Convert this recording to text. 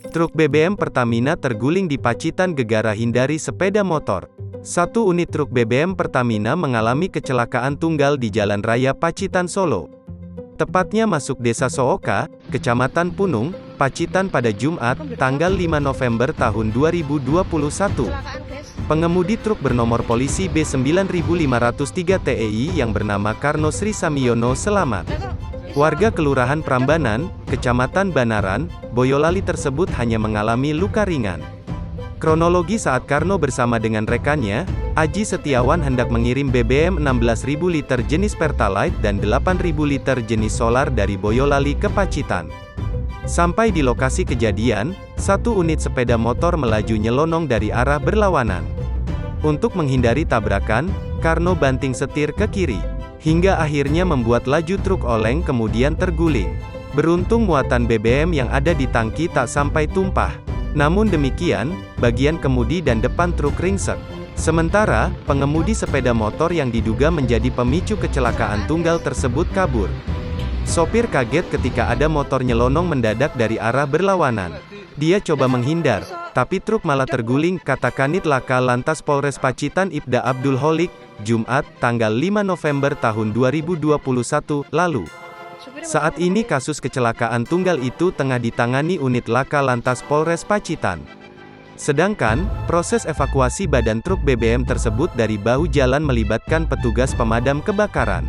Truk BBM Pertamina terguling di Pacitan gegara hindari sepeda motor. Satu unit truk BBM Pertamina mengalami kecelakaan tunggal di Jalan Raya Pacitan Solo. Tepatnya masuk Desa Sooka, Kecamatan Punung, Pacitan pada Jumat, tanggal 5 November tahun 2021. Pengemudi truk bernomor polisi B9503 TEI yang bernama Karno Sri Samiono selamat. Warga Kelurahan Prambanan, Kecamatan Banaran, Boyolali tersebut hanya mengalami luka ringan. Kronologi saat Karno bersama dengan rekannya, Aji Setiawan hendak mengirim BBM 16.000 liter jenis Pertalite dan 8.000 liter jenis solar dari Boyolali ke Pacitan. Sampai di lokasi kejadian, satu unit sepeda motor melaju nyelonong dari arah berlawanan. Untuk menghindari tabrakan, Karno banting setir ke kiri, hingga akhirnya membuat laju truk oleng kemudian terguling. Beruntung muatan BBM yang ada di tangki tak sampai tumpah. Namun demikian, bagian kemudi dan depan truk ringsek. Sementara, pengemudi sepeda motor yang diduga menjadi pemicu kecelakaan tunggal tersebut kabur. Sopir kaget ketika ada motor nyelonong mendadak dari arah berlawanan. Dia coba menghindar, tapi truk malah terguling, kata Kanit Laka Lantas Polres Pacitan Ibda Abdul Holik, Jumat, tanggal 5 November tahun 2021, lalu. Saat ini kasus kecelakaan tunggal itu tengah ditangani unit Laka Lantas Polres Pacitan. Sedangkan, proses evakuasi badan truk BBM tersebut dari bahu jalan melibatkan petugas pemadam kebakaran.